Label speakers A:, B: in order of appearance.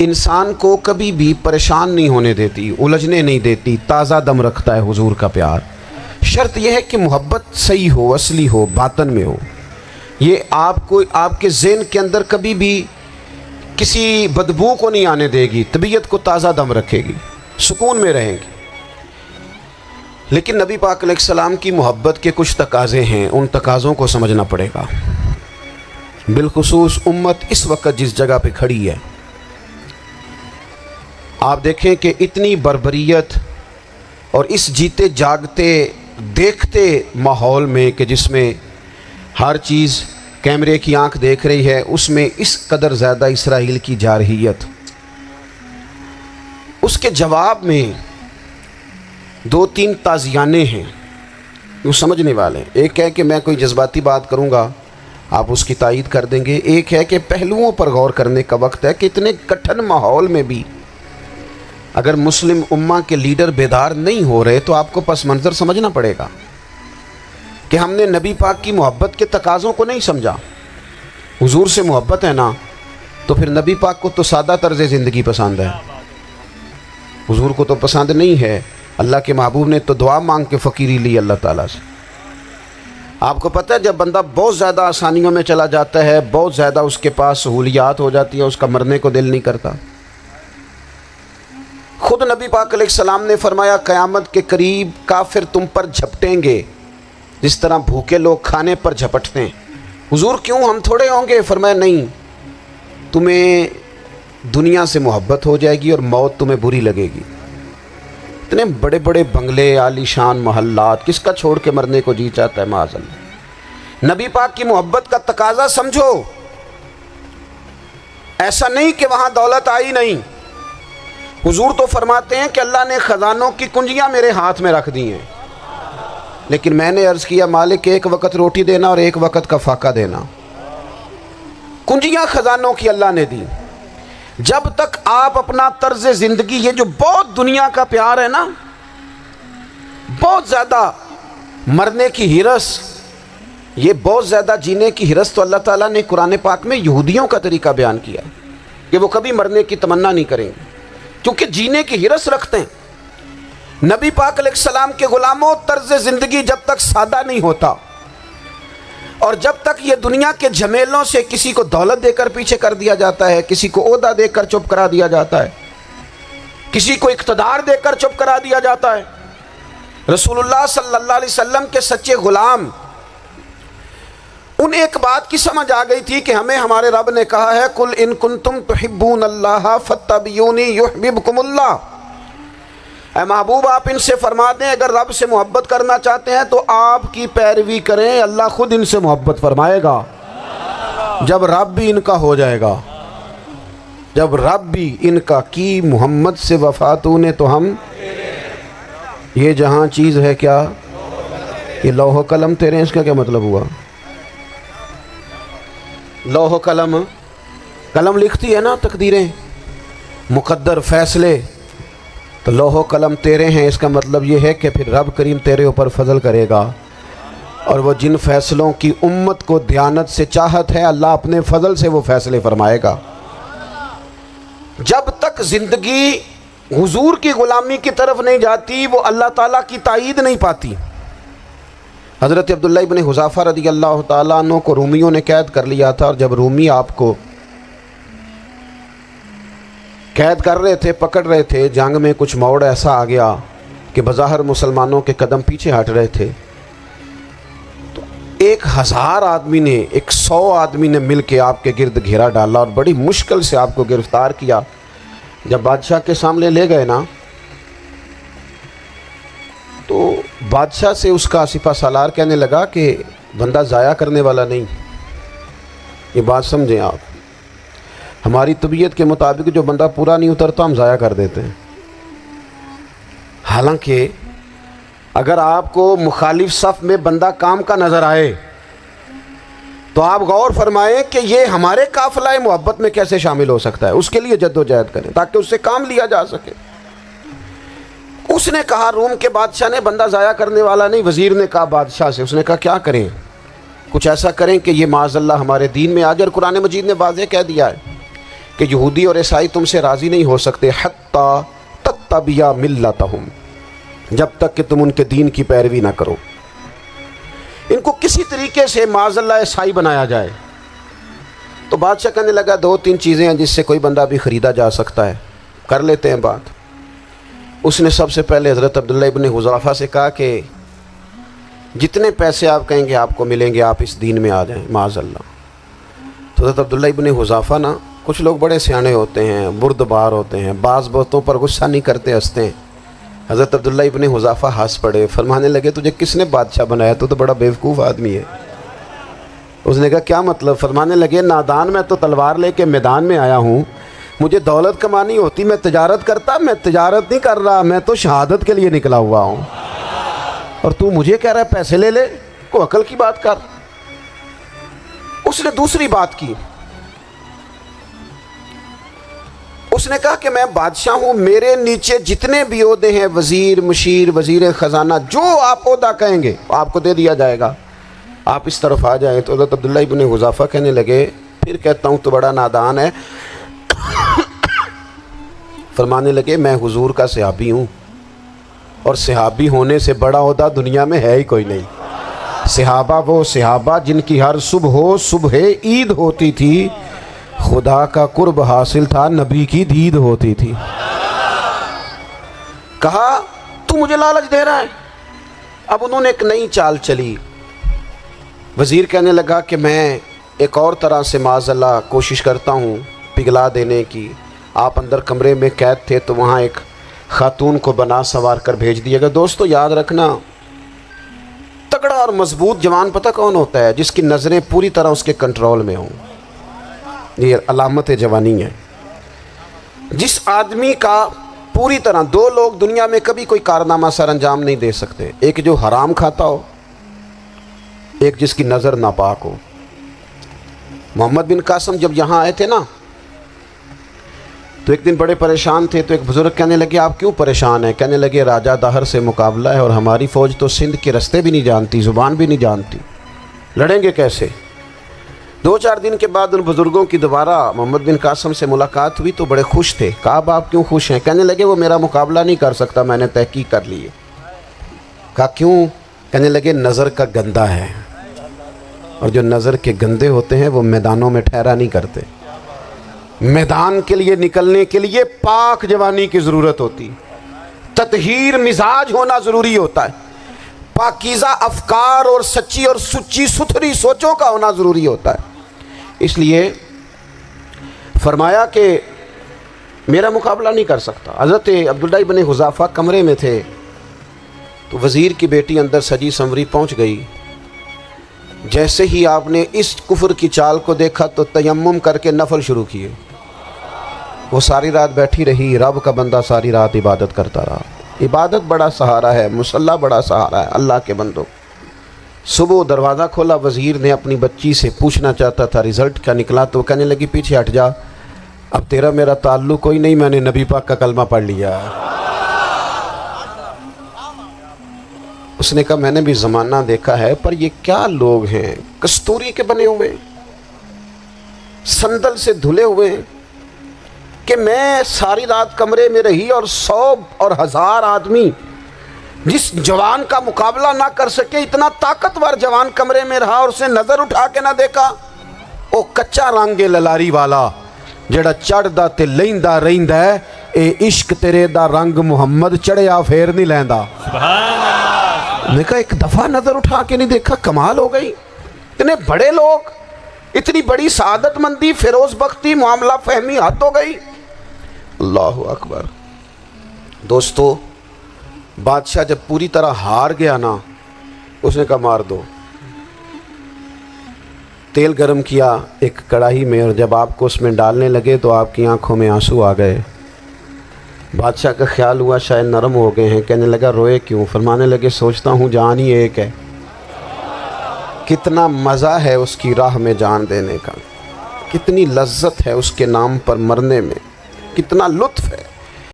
A: انسان کو کبھی بھی پریشان نہیں ہونے دیتی، الجھنے نہیں دیتی، تازہ دم رکھتا ہے حضور کا پیار۔ شرط یہ ہے کہ محبت صحیح ہو، اصلی ہو، باطن میں ہو۔ یہ آپ کے ذہن کے اندر کبھی بھی کسی بدبو کو نہیں آنے دے گی، طبیعت کو تازہ دم رکھے گی، سکون میں رہیں گی۔ لیکن نبی پاک علیہ السلام کی محبت کے کچھ تقاضے ہیں، ان تقاضوں کو سمجھنا پڑے گا۔ بالخصوص امت اس وقت جس جگہ پہ کھڑی ہے، آپ دیکھیں کہ اتنی بربریت اور اس جیتے جاگتے دیکھتے ماحول میں کہ جس میں ہر چیز کیمرے کی آنکھ دیکھ رہی ہے، اس میں اس قدر زیادہ اسرائیل کی جارحیت، اس کے جواب میں دو تین تازیانے ہیں وہ سمجھنے والے ہیں۔ ایک ہے کہ میں کوئی جذباتی بات کروں گا، آپ اس کی تائید کر دیں گے۔ ایک ہے کہ پہلوؤں پر غور کرنے کا وقت ہے کہ اتنے کٹھن ماحول میں بھی اگر مسلم امہ کے لیڈر بیدار نہیں ہو رہے تو آپ کو پس منظر سمجھنا پڑے گا کہ ہم نے نبی پاک کی محبت کے تقاضوں کو نہیں سمجھا۔ حضور سے محبت ہے نا، تو پھر نبی پاک کو تو سادہ طرز زندگی پسند ہے، حضور کو تو پسند نہیں ہے۔ اللہ کے محبوب نے تو دعا مانگ کے فقیری لی اللہ تعالیٰ سے۔ آپ کو پتہ ہے جب بندہ بہت زیادہ آسانیوں میں چلا جاتا ہے، بہت زیادہ اس کے پاس سہولیات ہو جاتی ہیں، اس کا مرنے کو دل نہیں کرتا۔ خود نبی پاک علیہ السلام نے فرمایا قیامت کے قریب کافر تم پر جھپٹیں گے جس طرح بھوکے لوگ کھانے پر جھپٹتے ہیں۔ حضور کیوں، ہم تھوڑے ہوں گے؟ فرمایا نہیں، تمہیں دنیا سے محبت ہو جائے گی اور موت تمہیں بری لگے گی۔ اتنے بڑے بڑے بنگلے، عالی شان محلات، کس کا چھوڑ کے مرنے کو جی چاہتا ہے معاذ اللہ۔ نبی پاک کی محبت کا تقاضا سمجھو، ایسا نہیں کہ وہاں دولت آئی نہیں۔ حضور تو فرماتے ہیں کہ اللہ نے خزانوں کی کنجیاں میرے ہاتھ میں رکھ دی ہیں، لیکن میں نے عرض کیا مالک ایک وقت روٹی دینا اور ایک وقت کا فاقہ دینا۔ کنجیاں خزانوں کی اللہ نے دی۔ جب تک آپ اپنا طرز زندگی، یہ جو بہت دنیا کا پیار ہے نا، بہت زیادہ مرنے کی ہرس، یہ بہت زیادہ جینے کی ہرس، تو اللہ تعالیٰ نے قرآن پاک میں یہودیوں کا طریقہ بیان کیا کہ وہ کبھی مرنے کی تمنا نہیں کریں گے کیونکہ جینے کی ہرس رکھتے ہیں۔ نبی پاک علیہ السلام کے غلاموں، طرز زندگی جب تک سادہ نہیں ہوتا اور جب تک یہ دنیا کے جھمیلوں سے کسی کو دولت دے کر پیچھے کر دیا جاتا ہے، کسی کو عہدہ دے کر چپ کرا دیا جاتا ہے، کسی کو اقتدار دے کر چپ کرا دیا جاتا ہے، رسول اللہ صلی اللہ علیہ وسلم کے سچے غلام، انہیں ایک بات کی سمجھ آ گئی تھی کہ ہمیں ہمارے رب نے کہا ہے قل ان کنتم تحبون اللہ فاتبعونی یحببکم اللہ۔ اے محبوب آپ ان سے فرما دیں اگر رب سے محبت کرنا چاہتے ہیں تو آپ کی پیروی کریں، اللہ خود ان سے محبت فرمائے گا جب رب بھی ان کا ہو جائے گا، جب رب بھی ان کا کی محمد سے وفاتوں نے تو ہم، یہ جہاں چیز ہے کیا، یہ لوح و قلم تیرے، اس کا کیا مطلب ہوا؟ لوح و قلم، قلم لکھتی ہے نا تقدیریں، مقدر فیصلے، تو لوح و قلم تیرے ہیں، اس کا مطلب یہ ہے کہ پھر رب کریم تیرے اوپر فضل کرے گا، اور وہ جن فیصلوں کی امت کو دیانت سے چاہت ہے اللہ اپنے فضل سے وہ فیصلے فرمائے گا۔ جب تک زندگی حضور کی غلامی کی طرف نہیں جاتی وہ اللہ تعالیٰ کی تائید نہیں پاتی۔ حضرت عبداللہ ابن حذافہ رضی اللہ تعالیٰ عنہ کو رومیوں نے قید کر لیا تھا، اور جب رومی آپ کو قید کر رہے تھے، پکڑ رہے تھے، جنگ میں کچھ موڑ ایسا آ گیا کہ بظاہر مسلمانوں کے قدم پیچھے ہٹ رہے تھے، تو 1000 آدمی نے، 100 آدمی نے مل کے آپ کے گرد گھیرا ڈالا اور بڑی مشکل سے آپ کو گرفتار کیا۔ جب بادشاہ کے سامنے لے گئے نا تو بادشاہ سے اس کا سپہ سالار کہنے لگا کہ بندہ ضائع کرنے والا نہیں، یہ بات سمجھیں آپ، ہماری طبیعت کے مطابق جو بندہ پورا نہیں اترتا ہم ضائع کر دیتے ہیں۔ حالانکہ اگر آپ کو مخالف صف میں بندہ کام کا نظر آئے تو آپ غور فرمائیں کہ یہ ہمارے قافلہ محبت میں کیسے شامل ہو سکتا ہے، اس کے لیے جد و جہد کریں تاکہ اس سے کام لیا جا سکے۔ اس نے کہا، روم کے بادشاہ نے، بندہ ضائع کرنے والا نہیں۔ وزیر نے کہا بادشاہ سے، اس نے کہا کیا کریں، کچھ ایسا کریں کہ یہ معاذ اللہ ہمارے دین میں آ جائے، اور قرآن مجید نے واضح کہہ دیا ہے کہ یہودی اور عیسائی تم سے راضی نہیں ہو سکتے حتی تتبع ملتہم، جب تک کہ تم ان کے دین کی پیروی نہ کرو۔ ان کو کسی طریقے سے معاذ اللہ عیسائی بنایا جائے۔ تو بادشاہ کہنے لگا 2-3 چیزیں ہیں جس سے کوئی بندہ بھی خریدا جا سکتا ہے، کر لیتے ہیں بات۔ اس نے سب سے پہلے حضرت عبداللہ ابن حذافہ سے کہا کہ جتنے پیسے آپ کہیں گے آپ کو ملیں گے، آپ اس دین میں آ جائیں معاذ اللہ۔ تو حضرت عبداللہ ابن حذافہ نا، کچھ لوگ بڑے سیانے ہوتے ہیں، بردبار ہوتے ہیں، بعض باتوں پر غصہ نہیں کرتے، ہنستے ہیں۔ حضرت عبداللہ ابن حذافہ ہنس پڑے، فرمانے لگے تجھے کس نے بادشاہ بنایا؟ تو بڑا بیوقوف آدمی ہے۔ اس نے کہا کیا مطلب؟ فرمانے لگے نادان، میں تو تلوار لے کے میدان میں آیا ہوں، مجھے دولت کمانی ہوتی میں تجارت کرتا، میں تجارت نہیں کر رہا، میں تو شہادت کے لیے نکلا ہوا ہوں، اور تو مجھے کہہ رہا ہے پیسے لے لے، کو عقل کی بات کر۔ اس نے دوسری بات کی، اس نے کہا کہ میں بادشاہ ہوں، میرے نیچے جتنے بھی عہدے ہیں، وزیر، مشیر، وزیر خزانہ، جو آپ عہدہ کہیں گے آپ کو دے دیا جائے گا، آپ اس طرف آ جائیں۔ تو حضرت عبداللہ ابن حذافہ کہنے لگے پھر کہتا ہوں تو بڑا نادان ہے۔ فرمانے لگے میں حضور کا صحابی ہوں، اور صحابی ہونے سے بڑا عہدہ دنیا میں ہے ہی کوئی نہیں۔ صحابہ وہ صحابہ جن کی ہر صبح عید ہوتی تھی، خدا کا قرب حاصل تھا، نبی کی دید ہوتی تھی۔ کہا تو مجھے لالچ دے رہا ہے۔ اب انہوں نے ایک نئی چال چلی۔ وزیر کہنے لگا کہ میں ایک اور طرح سے معاذ اللہ کوشش کرتا ہوں پگھلا دینے کی۔ آپ اندر کمرے میں قید تھے تو وہاں ایک خاتون کو بنا سنوار کر بھیج دیا گیا۔ دوستو یاد رکھنا، تگڑا اور مضبوط جوان پتہ کون ہوتا ہے؟ جس کی نظریں پوری طرح اس کے کنٹرول میں ہوں۔ یہ علامت جوانی ہے۔ جس آدمی کا پوری طرح، 2 لوگ دنیا میں کبھی کوئی کارنامہ سر انجام نہیں دے سکتے، ایک جو حرام کھاتا ہو، ایک جس کی نظر ناپاک ہو۔ محمد بن قاسم جب یہاں آئے تھے نا، تو ایک دن بڑے پریشان تھے، تو ایک بزرگ کہنے لگے آپ کیوں پریشان ہیں؟ کہنے لگے راجہ داہر سے مقابلہ ہے، اور ہماری فوج تو سندھ کے رستے بھی نہیں جانتی، زبان بھی نہیں جانتی، لڑیں گے کیسے؟ 2-4 دن کے بعد ان بزرگوں کی دوبارہ محمد بن قاسم سے ملاقات ہوئی تو بڑے خوش تھے۔ کہا آپ کیوں خوش ہیں؟ کہنے لگے وہ میرا مقابلہ نہیں کر سکتا، میں نے تحقیق کر لی ہے۔ کہا کیوں؟ کہنے لگے نظر کا گندہ ہے، اور جو نظر کے گندے ہوتے ہیں وہ میدانوں میں ٹھہرا نہیں کرتے۔ میدان کے لیے نکلنے کے لیے پاک جوانی کی ضرورت ہوتی، تطہیر مزاج ہونا ضروری ہوتا ہے، پاکیزہ افکار اور سچی اور سچی ستھری سوچوں کا ہونا ضروری ہوتا ہے۔ اس لیے فرمایا کہ میرا مقابلہ نہیں کر سکتا۔ حضرت عبداللہ ابن حذافہ کمرے میں تھے، تو وزیر کی بیٹی اندر سجی سنوری پہنچ گئی۔ جیسے ہی آپ نے اس کفر کی چال کو دیکھا تو تیمم کر کے نفل شروع کیے۔ وہ ساری رات بیٹھی رہی، رب کا بندہ ساری رات عبادت کرتا رہا۔ عبادت بڑا سہارا ہے، مصلی بڑا سہارا ہے اللہ کے بندوں۔ صبح دروازہ کھولا، وزیر نے اپنی بچی سے پوچھنا چاہتا تھا رزلٹ کیا نکلا، تو کہنے لگی پیچھے ہٹ جا، اب تیرا میرا تعلق کوئی نہیں، میں نے نبی پاک کا کلمہ پڑھ لیا۔ اس نے کہا میں نے بھی زمانہ دیکھا ہے، پر یہ کیا لوگ ہیں، کستوری کے بنے ہوئے، سندل سے دھلے ہوئے ہیں، کہ میں ساری رات کمرے میں رہی اور 100 اور 1000 آدمی جس جوان کا مقابلہ نہ کر سکے، اتنا طاقتور جوان کمرے میں رہا اور اسے نظر اٹھا کے نہ دیکھا۔ او کچا رنگ للاری والا جڑا چڑھدا تے لیندا رہندا ہے، اے عشق تیرے دا رنگ محمد چڑھیا پھیر نہیں لیندا۔ سبحان اللہ۔ میں کہا ایک دفعہ نظر اٹھا کے نہیں دیکھا، کمال ہو گئی۔ اتنے بڑے لوگ، اتنی بڑی سعادت مندی، فیروز بختی، معاملہ فہمی، حد ہو گئی۔ اللہ اکبر۔ دوستو بادشاہ جب پوری طرح ہار گیا نا، اس نے کہا مار دو۔ تیل گرم کیا ایک کڑاہی میں، اور جب آپ کو اس میں ڈالنے لگے تو آپ کی آنکھوں میں آنسو آ گئے۔ بادشاہ کا خیال ہوا شاید نرم ہو گئے ہیں، کہنے لگا روئے کیوں؟ فرمانے لگے سوچتا ہوں جان ہی ایک ہے، کتنا مزہ ہے اس کی راہ میں جان دینے کا، کتنی لذت ہے اس کے نام پر مرنے میں، کتنا لطف ہے۔